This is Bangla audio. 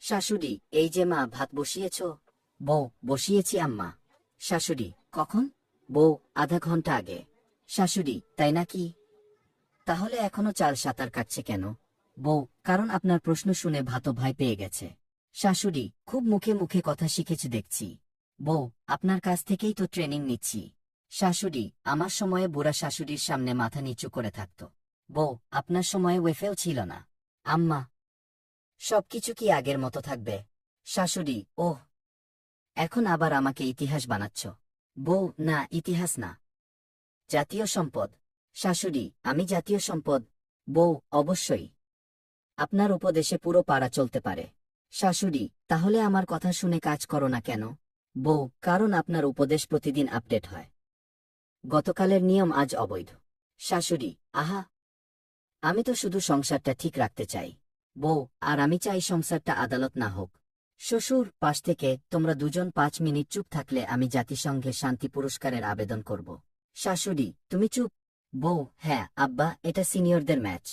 শাশুড়ি, এই যে মা, ভাত বসিয়েছ? বউ, বসিয়েছি আম্মা। শাশুড়ি, কখন? বউ, আধা ঘন্টা আগে। শাশুড়ি, তাই নাকি? তাহলে এখনো চাল সাঁতার কাটছে কেন? বউ, কারণ আপনার প্রশ্ন শুনে ভাতও ভয় পেয়ে গেছে। শাশুড়ি, খুব মুখে মুখে কথা শিখেছি দেখছি। বউ, আপনার কাছ থেকেই তো ট্রেনিং নিচ্ছি। শাশুড়ি, আমার সময়ে বুড়া শাশুড়ির সামনে মাথা নিচু করে থাকত। বউ, আপনার সময়ে ওয়েফেও ছিল না। আম্মা, সবকিছু কি আগের মতো থাকবে? শাশুড়ি, ওহ, এখন আবার আমাকে ইতিহাস বানাচ্ছ। বউ, না, ইতিহাস না, জাতীয় সম্পদ। শাশুড়ি, আমি জাতীয় সম্পদ? বউ, অবশ্যই। আপনার উপদেশে পুরো পাড়া চলতে পারে। শাশুড়ি, তাহলে আমার কথা শুনে কাজ করো না কেন? বউ, কারণ আপনার উপদেশ প্রতিদিন আপডেট হয়। গতকালের নিয়ম আজ অবৈধ। শাশুড়ি, আহা, আমি তো শুধু সংসারটা ঠিক রাখতে চাই। বউ, আর আমি চাই সংসারটা আদালত না হোক। শ্বশুর, পাশ থেকে, তোমরা দুজন 5 মিনিট চুপ থাকলে আমি জাতিসংঘে শান্তি পুরস্কারের আবেদন করব। শাশুড়ি, তুমি চুপ? বউ, হ্যাঁ আব্বা, এটা সিনিয়রদের ম্যাচ।